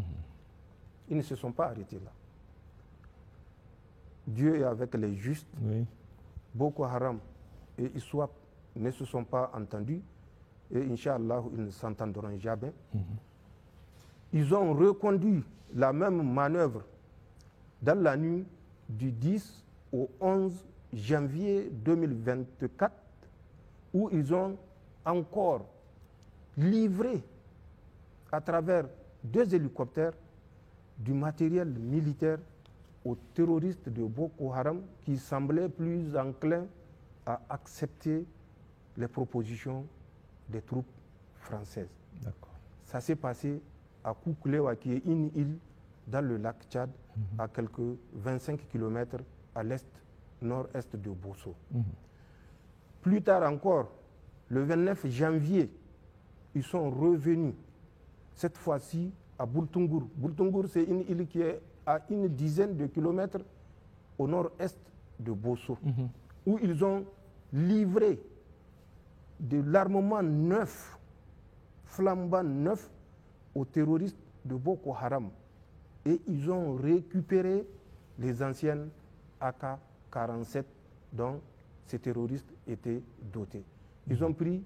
Ils ne se sont pas arrêtés là. Dieu est avec les justes. Oui. Boko Haram et ISWAP ne se sont pas entendus et Inch'Allah, ils ne s'entendront jamais. Ils ont reconduit la même manœuvre dans la nuit du 10 au 11 janvier 2024 où ils ont encore livré à travers 2 hélicoptères du matériel militaire aux terroristes de Boko Haram qui semblaient plus enclins à accepter les propositions des troupes françaises. Ça s'est passé à Kouklewa, qui est une île dans le lac Tchad, à quelques 25 km à l'est-nord-est de Bosso. Plus tard encore, le 29 janvier, ils sont revenus, cette fois-ci à Boultungour. Boultungour, c'est une île qui est à une dizaine de kilomètres au nord-est de Bosso, où ils ont livré de l'armement neuf, flambant neuf, aux terroristes de Boko Haram. Et ils ont récupéré les anciennes AK-47 dont ces terroristes étaient dotés. Ils ont pris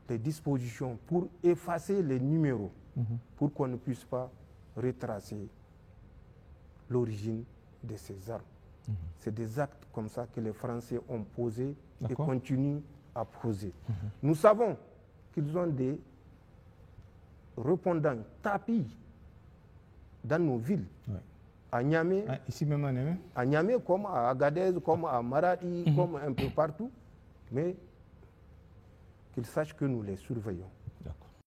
des dispositions pour effacer les numéros, pour qu'on ne puisse pas retracer l'origine de ces armes. C'est des actes comme ça que les Français ont posés et continuent à poser. Nous savons qu'ils ont des répondants tapis dans nos villes. À Niamey, ici même à Niamey. À Niamey, comme à Agadez, comme à Maradi, comme un peu partout. Mais qu'ils sachent que nous les surveillons.